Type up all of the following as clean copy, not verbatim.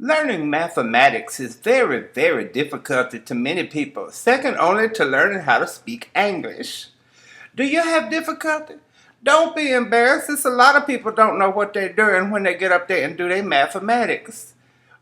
Learning mathematics is very, very difficult to many people, second only to learning how to speak English. Do you have difficulty? Don't be embarrassed, since a lot of people don't know what they're doing when they get up there and do their mathematics.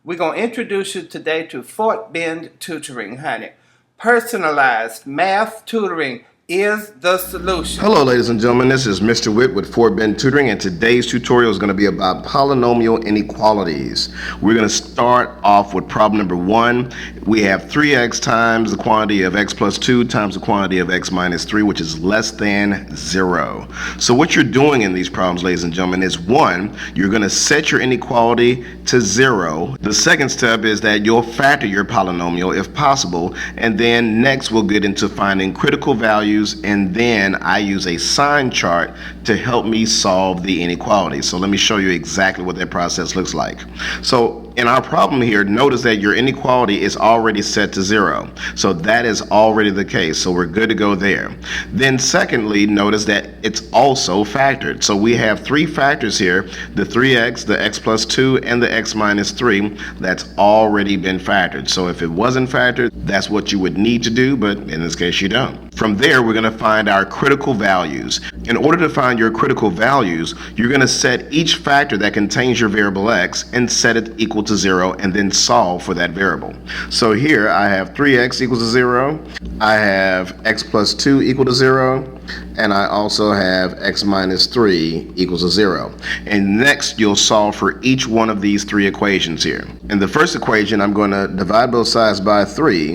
We're going to introduce you today to Fort Bend Tutoring, honey. Personalized math tutoring is the solution. Hello ladies and gentlemen, this is Mr. Witt with Fort Bend Tutoring, and today's tutorial is going to be about polynomial inequalities. We're going to start off with problem number 1. We have 3x times the quantity of x plus 2 times the quantity of x minus 3, which is less than 0. So what you're doing in these problems, ladies and gentlemen, is 1, you're going to set your inequality to 0. The second step is that you'll factor your polynomial if possible, and then next we'll get into finding critical values, and then I use a sign chart to help me solve the inequality. So let me show you exactly what that process looks like. So in our problem here, notice that your inequality is already set to 0. So that is already the case. So we're good to go there. Then secondly, notice that it's also factored. So we have 3 factors here, the 3x, the x plus 2, and the x minus 3. That's already been factored. So if it wasn't factored, that's what you would need to do, but in this case you don't. From there, we're going to find our critical values. In order to find your critical values, you're going to set each factor that contains your variable x and set it equal to 0, and then solve for that variable. So here I have 3x equals to 0, I have x plus 2 equal to 0, and I also have x minus 3 equals to 0. And next you'll solve for each one of these 3 equations here. In the first equation, I'm going to divide both sides by 3,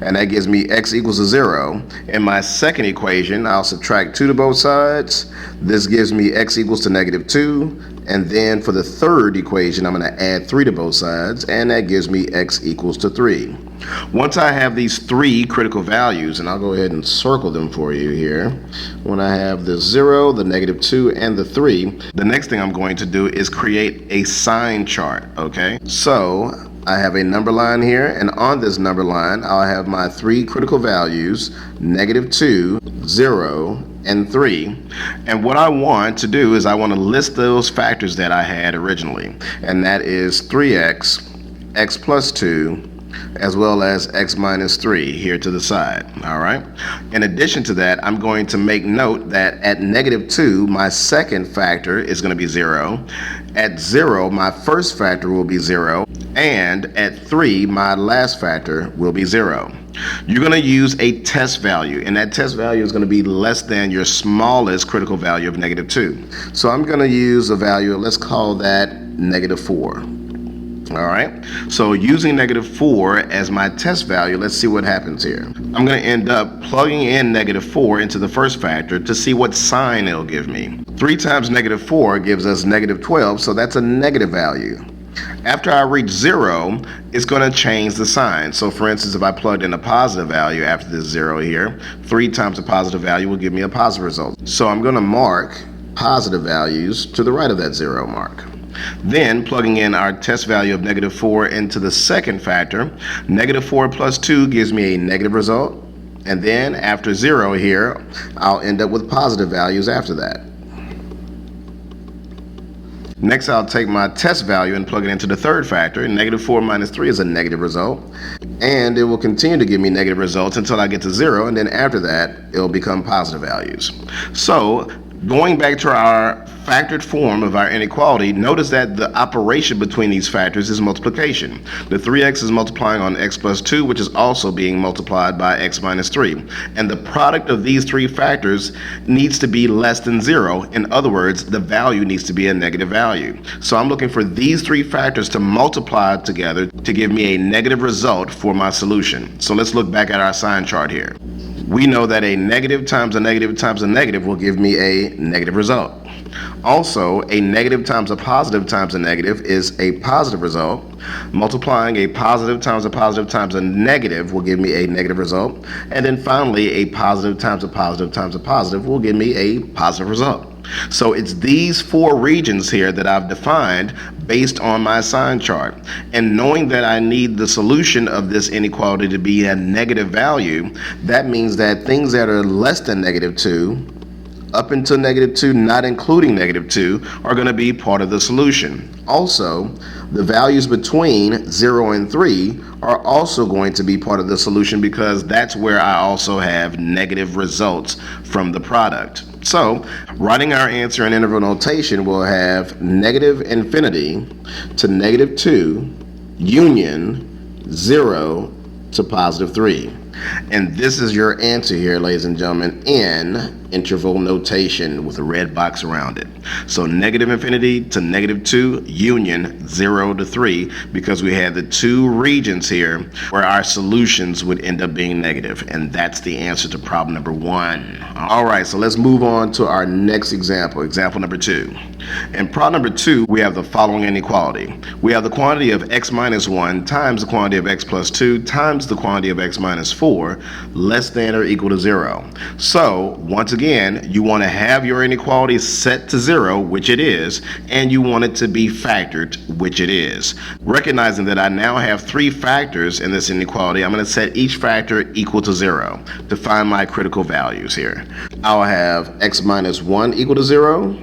and that gives me x equals to 0. In my second equation, I'll subtract 2 to both sides. This gives me x equals to negative 2. And then for the third equation, I'm going to add 3 to both sides, and that gives me x equals to 3. Once I have these 3 critical values, and I'll go ahead and circle them for you here. When I have the 0, the negative 2, and the 3, the next thing I'm going to do is create a sign chart, okay? So I have a number line here, and on this number line, I'll have my 3 critical values, negative 2, 0, and 3. And what I want to do is I want to list those factors that I had originally, and that is 3x, x plus 2, as well as x minus 3 here to the side. All right. In addition to that, I'm going to make note that at negative 2, my second factor is going to be 0. At 0, my first factor will be 0. And at 3, my last factor will be 0. You're going to use a test value, and that test value is going to be less than your smallest critical value of negative 2. So I'm going to use a value, let's call that negative 4. All right, so using negative 4 as my test value, let's see what happens here. I'm going to end up plugging in negative 4 into the first factor to see what sign it'll give me. 3 times negative 4 gives us negative 12, so that's a negative value. After I reach 0, it's going to change the sign. So for instance, if I plugged in a positive value after this 0 here, 3 times a positive value will give me a positive result. So I'm going to mark positive values to the right of that 0 mark. Then plugging in our test value of negative 4 into the second factor, negative 4 plus 2 gives me a negative result. And then after 0 here, I'll end up with positive values after that. Next, I'll take my test value and plug it into the third factor. Negative 4 minus 3 is a negative result. And it will continue to give me negative results until I get to 0. And then after that, it'll become positive values. So going back to our factored form of our inequality, notice that the operation between these factors is multiplication. The 3x is multiplying on x plus 2, which is also being multiplied by x minus 3. And the product of these 3 factors needs to be less than 0. In other words, the value needs to be a negative value. So I'm looking for these 3 factors to multiply together to give me a negative result for my solution. So let's look back at our sign chart here. We know that a negative times a negative times a negative will give me a negative result. Also, a negative times a negative is a positive result. Multiplying a positive times a negative will give me a negative result. And then finally, a positive times a positive will give me a positive result. So it's these 4 regions here that I've defined based on my sign chart. And knowing that I need the solution of this inequality to be a negative value, that means that things that are less than negative 2 up until negative 2, not including negative 2, are going to be part of the solution. Also, The values between 0 and 3 are also going to be part of the solution because that's where I also have negative results from the product. So, writing our answer in interval notation, we'll have negative infinity to negative 2 union 0 to positive 3. And this is your answer here, ladies and gentlemen, in interval notation with a red box around it. So negative infinity to negative 2 union 0 to 3, because we had the two regions here where our solutions would end up being negative. And that's the answer to problem number 1. All right, so let's move on to our next example, example number 2. In problem number 2, we have the following inequality. We have the quantity of x minus 1 times the quantity of x plus 2 times the quantity of x minus 4 less than or equal to 0. So, once again, you want to have your inequality set to 0, which it is, and you want it to be factored, which it is. Recognizing that I now have 3 factors in this inequality, I'm going to set each factor equal to 0 to find my critical values here. I'll have x minus 1 equal to 0,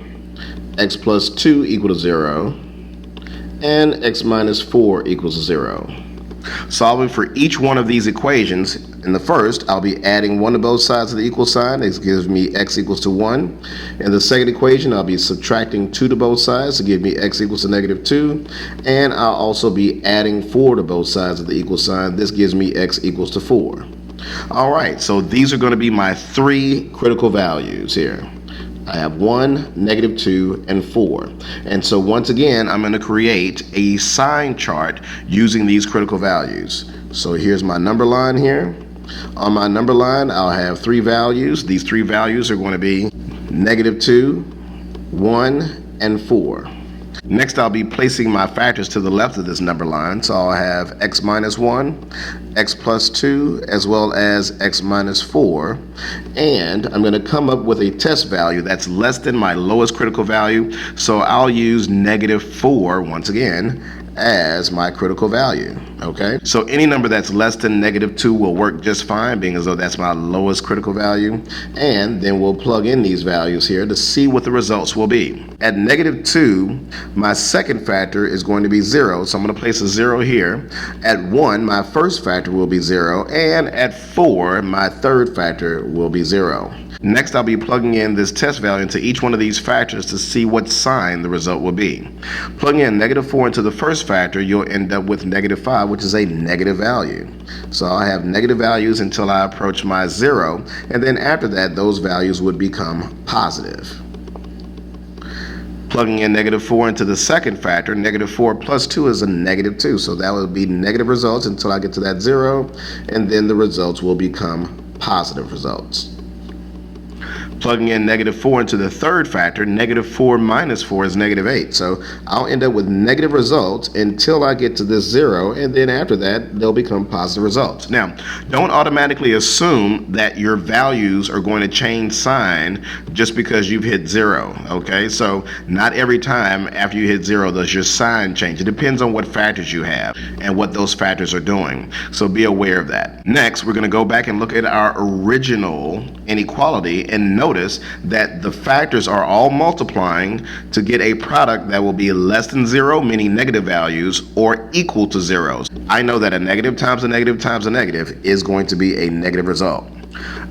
x plus 2 equal to 0, and x minus 4 equals to 0. Solving for each one of these equations, in the first, I'll be adding 1 to both sides of the equal sign. This gives me x equals to 1. In the second equation, I'll be subtracting 2 to both sides to give me x equals to negative 2. And I'll also be adding 4 to both sides of the equal sign. This gives me x equals to 4. All right, so these are going to be my 3 critical values here. I have 1, negative 2, and 4. And so once again, I'm going to create a sign chart using these critical values. So here's my number line here. On my number line, I'll have 3 values. These 3 values are going to be negative 2, 1, and 4. Next, I'll be placing my factors to the left of this number line. So I'll have x minus 1, x plus 2, as well as x minus 4. And I'm going to come up with a test value that's less than my lowest critical value. So I'll use negative 4, once again, as my critical value. Okay, so any number that's less than negative 2 will work just fine, being as though that's my lowest critical value. And then we'll plug in these values here to see what the results will be. At negative 2, my second factor is going to be 0, so I'm going to place a 0 here. At 1, my first factor will be 0, and at 4, my third factor will be 0. Next, I'll be plugging in this test value into each one of these factors to see what sign the result will be. Plugging in negative 4 into the first factor, you'll end up with negative 5, which is a negative value. So I'll have negative values until I approach my 0, and then after that, those values would become positive. Plugging in negative 4 into the second factor, negative 4 plus 2 is a negative 2, so that would be negative results until I get to that 0, and then the results will become positive results. Plugging in negative 4 into the third factor, negative 4 minus 4 is negative 8. So I'll end up with negative results until I get to this 0, and then after that, they'll become positive results. Now, don't automatically assume that your values are going to change sign just because you've hit 0, okay? So not every time after you hit 0 does your sign change. It depends on what factors you have and what those factors are doing. So be aware of that. Next, we're going to go back and look at our original inequality and notice that the factors are all multiplying to get a product that will be less than 0, meaning negative values, or equal to 0. I know that a negative times a negative times a negative is going to be a negative result.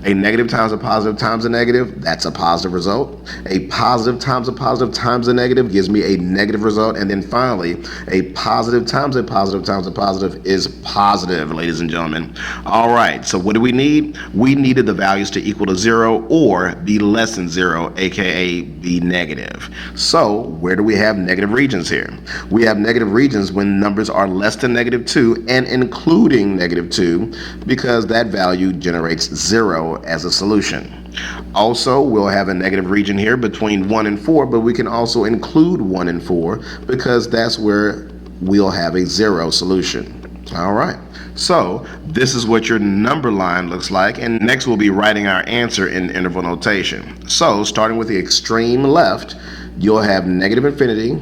A negative times a positive times a negative, that's a positive result. A positive times a positive times a negative gives me a negative result. And then finally, a positive times a positive times a positive is positive, ladies and gentlemen. All right, so what do we need? We needed the values to equal to 0 or be less than 0, aka be negative. So where do we have negative regions here? We have negative regions when numbers are less than negative 2 and including negative 2, because that value generates 0 as a solution. Also, we'll have a negative region here between 1 and 4, but we can also include 1 and 4 because that's where we'll have a 0 solution. All right, so this is what your number line looks like, and next we'll be writing our answer in interval notation. So starting with the extreme left, you'll have negative infinity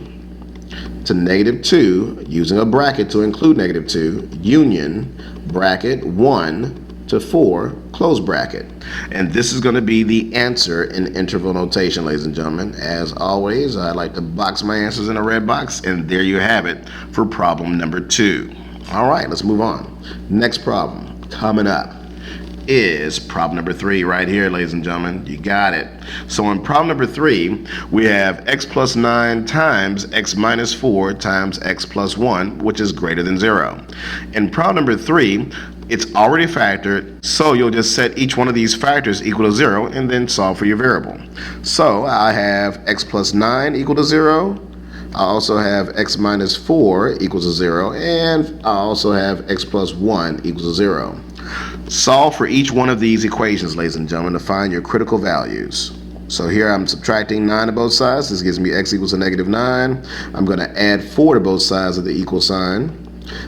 to negative 2 using a bracket to include negative 2, union bracket 1 to 4, close bracket. And this is going to be the answer in interval notation, ladies and gentlemen. As always, I like to box my answers in a red box, and there you have it for problem number 2. All right, let's move on. Next problem coming up is problem number 3 right here, ladies and gentlemen. You got it. So in problem number 3, we have x plus 9 times x minus 4 times x plus 1, which is greater than 0. In problem number 3, it's already factored, so you'll just set each one of these factors equal to 0 and then solve for your variable. So I have x plus 9 equal to 0. I also have x minus 4 equals to 0, and I also have x plus 1 equals to 0. Solve for each one of these equations, ladies and gentlemen, to find your critical values. So here I'm subtracting 9 to both sides. This gives me x equals to negative 9. I'm going to add 4 to both sides of the equal sign.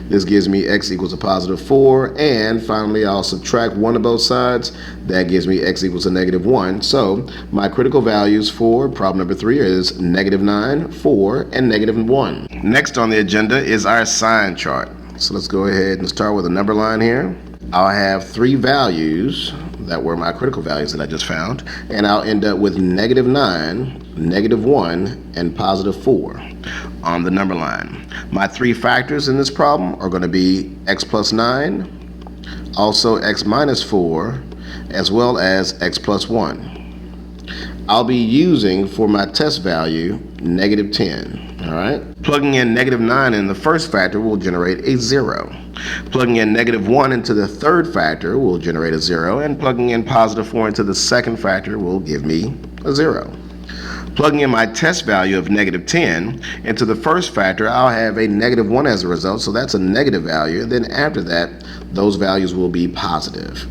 This gives me x equals to positive 4. And finally, I'll subtract 1 to both sides. That gives me x equals to negative 1. So my critical values for problem number 3 is negative 9, 4, and negative 1. Next on the agenda is our sign chart. So let's go ahead and start with a number line here. I'll have 3 values that were my critical values that I just found, and I'll end up with negative 9, negative 1, and positive 4 on the number line. My 3 factors in this problem are going to be x plus 9, also x minus 4, as well as x plus 1. I'll be using for my test value negative 10. All right. Plugging in negative 9 in the first factor will generate a 0. Plugging in negative 1 into the third factor will generate a 0, and plugging in positive 4 into the second factor will give me a 0. Plugging in my test value of negative 10 into the first factor, I'll have a negative 1 as a result, so that's a negative value. And then after that, those values will be positive.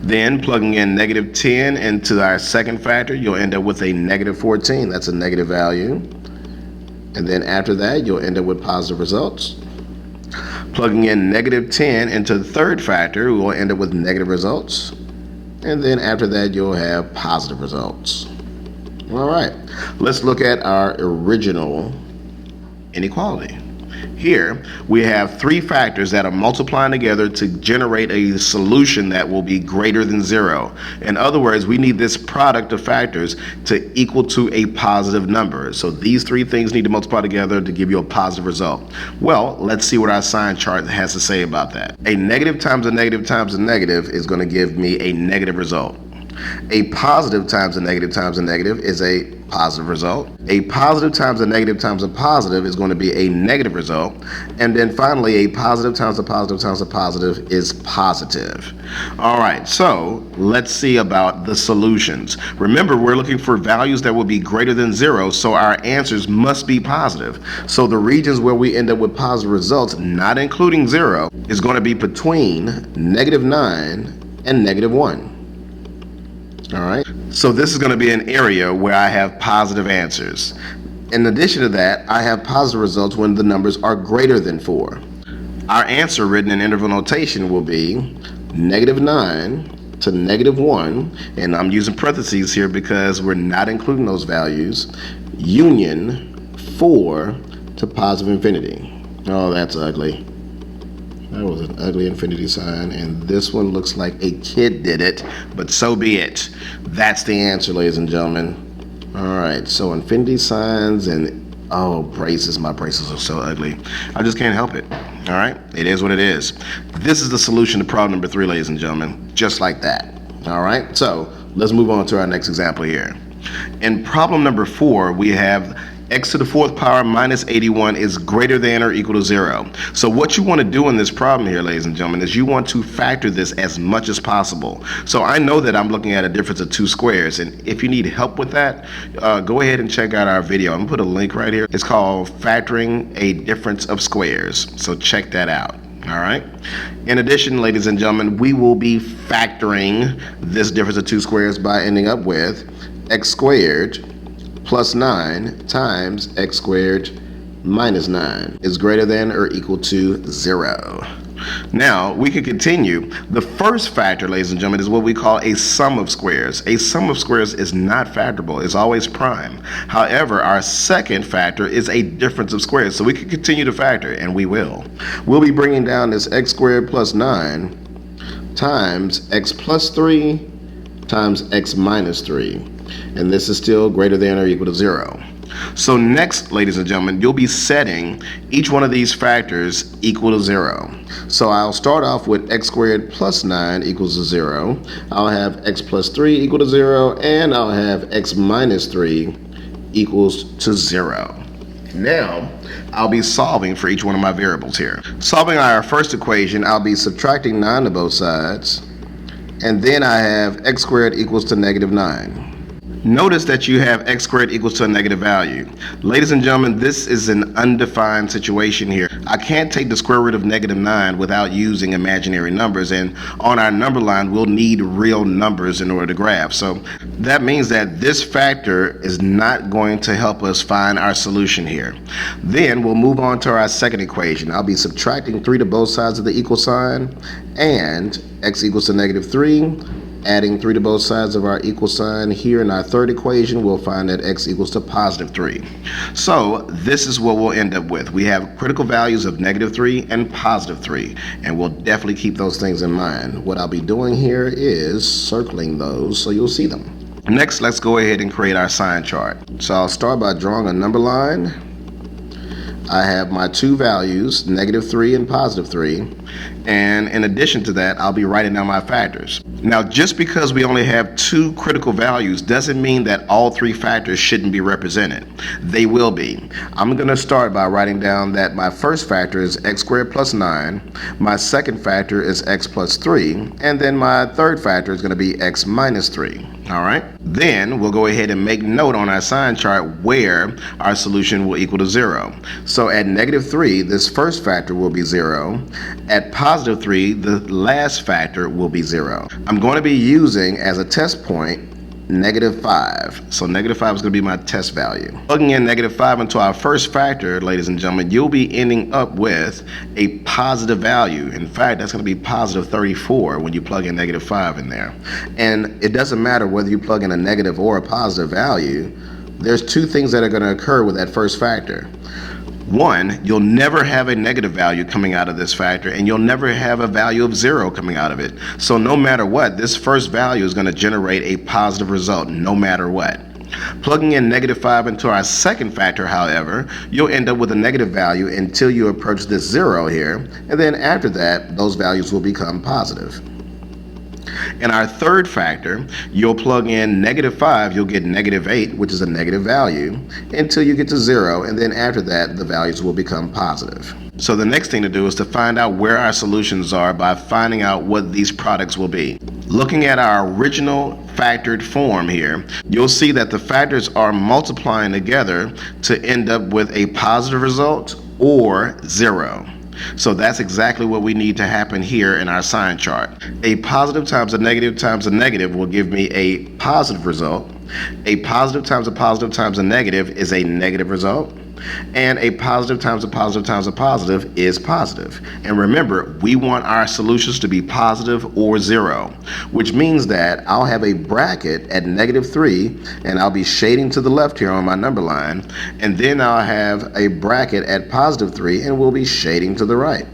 Then plugging in negative 10 into our second factor, you'll end up with a negative 14. That's a negative value. And then after that, you'll end up with positive results. Plugging in negative 10 into the third factor, we'll end up with negative results. And then after that, you'll have positive results. All right, let's look at our original inequality. Here, we have 3 factors that are multiplying together to generate a solution that will be greater than 0. In other words, we need this product of factors to equal to a positive number. So these 3 things need to multiply together to give you a positive result. Well, let's see what our sign chart has to say about that. A negative times a negative times a negative is going to give me a negative result. A positive times a negative is a positive result. A positive times a positive is going to be a negative result. And then finally, a positive times a positive is positive. All right, so let's see about the solutions. Remember, we're looking for values that will be greater than 0, so our answers must be positive. So the regions where we end up with positive results, not including 0, is going to be between negative 9 and negative 1. All right, so this is going to be an area where I have positive answers. In addition to that, I have positive results when the numbers are greater than 4. Our answer written in interval notation will be negative 9 to negative 1, and I'm using parentheses here because we're not including those values, union 4 to positive infinity. Oh, that's ugly. That was an ugly infinity sign, and this one looks like a kid did it, but so be it. That's the answer, ladies and gentlemen. All right, so infinity signs and, oh, braces. My braces are so ugly. I just can't help it. All right, it is what it is. This is the solution to problem number 3, ladies and gentlemen, just like that. All right, so let's move on to our next example here. In problem number 4, we have x to the 4th power minus 81 is greater than or equal to 0. So what you want to do in this problem here, ladies and gentlemen, is you want to factor this as much as possible. So I know that I'm looking at a difference of 2 squares, and if you need help with that, go ahead and check out our video. I'm going to put a link right here. It's called Factoring a Difference of Squares. So check that out. All right. In addition, ladies and gentlemen, we will be factoring this difference of 2 squares by ending up with x squared plus 9 times x squared minus 9 is greater than or equal to 0. Now, we can continue. The first factor, ladies and gentlemen, is what we call a sum of squares. A sum of squares is not factorable. It's always prime. However, our second factor is a difference of squares. So we can continue to factor, and we will. We'll be bringing down this x squared plus 9 times x plus 3 times x minus 3. And this is still greater than or equal to 0. So next, ladies and gentlemen, you'll be setting each one of these factors equal to 0. So I'll start off with x squared plus 9 equals to 0. I'll have x plus 3 equal to 0, and I'll have x minus 3 equals to 0. Now, I'll be solving for each one of my variables here. Solving our first equation, I'll be subtracting 9 to both sides, and then I have x squared equals to negative 9. Notice that you have x squared equals to a negative value. Ladies and gentlemen, this is an undefined situation here. I can't take the square root of negative 9 without using imaginary numbers, and on our number line, we'll need real numbers in order to graph. So that means that this factor is not going to help us find our solution here. Then we'll move on to our second equation. I'll be subtracting 3 to both sides of the equal sign, and x equals to negative 3. Adding 3 to both sides of our equal sign. Here in our third equation, we'll find that x equals to positive 3. So this is what we'll end up with. We have critical values of negative 3 and positive 3, and we'll definitely keep those things in mind. What I'll be doing here is circling those so you'll see them. Next, let's go ahead and create our sign chart. So I'll start by drawing a number line. I have my two values, negative 3 and positive 3. And in addition to that, I'll be writing down my factors. Now, just because we only have two critical values doesn't mean that all three factors shouldn't be represented. They will be. I'm going to start by writing down that my first factor is x squared plus 9. My second factor is x plus 3. And then my third factor is going to be x minus 3. All right. Then we'll go ahead and make note on our sign chart where our solution will equal to 0. So at negative 3, this first factor will be 0. At positive 3, the last factor will be 0. I'm going to be using as a test point negative 5. So negative 5 is going to be my test value. Plugging in negative 5 into our first factor, ladies and gentlemen, you'll be ending up with a positive value. In fact, that's going to be positive 34 when you plug in negative 5 in there. And it doesn't matter whether you plug in a negative or a positive value. There's two things that are going to occur with that first factor. One, you'll never have a negative value coming out of this factor, and you'll never have a value of 0 coming out of it. So no matter what, this first value is going to generate a positive result no matter what. Plugging in negative 5 into our second factor, however, you'll end up with a negative value until you approach this 0 here, and then after that, those values will become positive. In our third factor, you'll plug in negative 5, you'll get negative 8, which is a negative value, until you get to 0, and then after that, the values will become positive. So the next thing to do is to find out where our solutions are by finding out what these products will be. Looking at our original factored form here, you'll see that the factors are multiplying together to end up with a positive result or 0. So that's exactly what we need to happen here in our sign chart. A positive times a negative will give me a positive result. A positive times a negative is a negative result. And a positive times a positive is positive. And remember, we want our solutions to be positive or 0, which means that I'll have a bracket at negative 3, and I'll be shading to the left here on my number line, and then I'll have a bracket at positive 3, and we'll be shading to the right.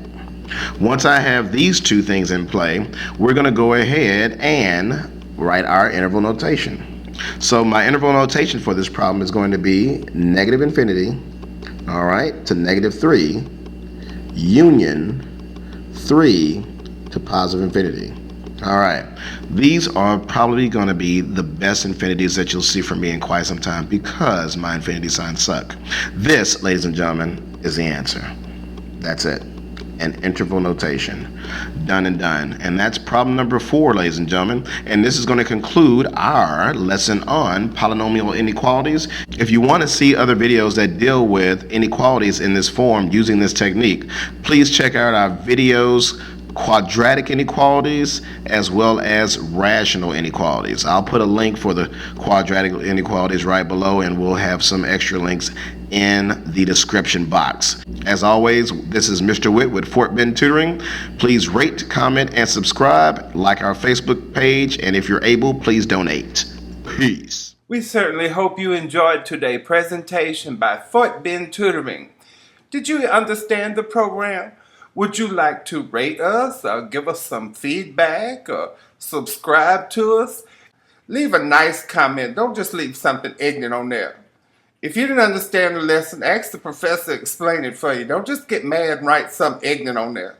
Once I have these two things in play, we're going to go ahead and write our interval notation. So my interval notation for this problem is going to be negative infinity, all right, to negative 3, union 3 to positive infinity. All right, these are probably going to be the best infinities that you'll see from me in quite some time because my infinity signs suck. This, ladies and gentlemen, is the answer. That's it. An interval notation. Done and done. And that's problem number 4, ladies and gentlemen. And this is going to conclude our lesson on polynomial inequalities. If you want to see other videos that deal with inequalities in this form using this technique, please check out our videos, quadratic inequalities as well as rational inequalities. I'll put a link for the quadratic inequalities right below, and we'll have some extra links in the description box. As always, this is Mr. Witt with Fort Bend Tutoring. Please rate, comment, and subscribe. Like our Facebook page, and if you're able, please donate. Peace. We certainly hope you enjoyed today's presentation by Fort Bend Tutoring. Did you understand the program? Would you like to rate us or give us some feedback or subscribe to us? Leave a nice comment. Don't just leave something ignorant on there. If you didn't understand the lesson, ask the professor to explain it for you. Don't just get mad and write something ignorant on there.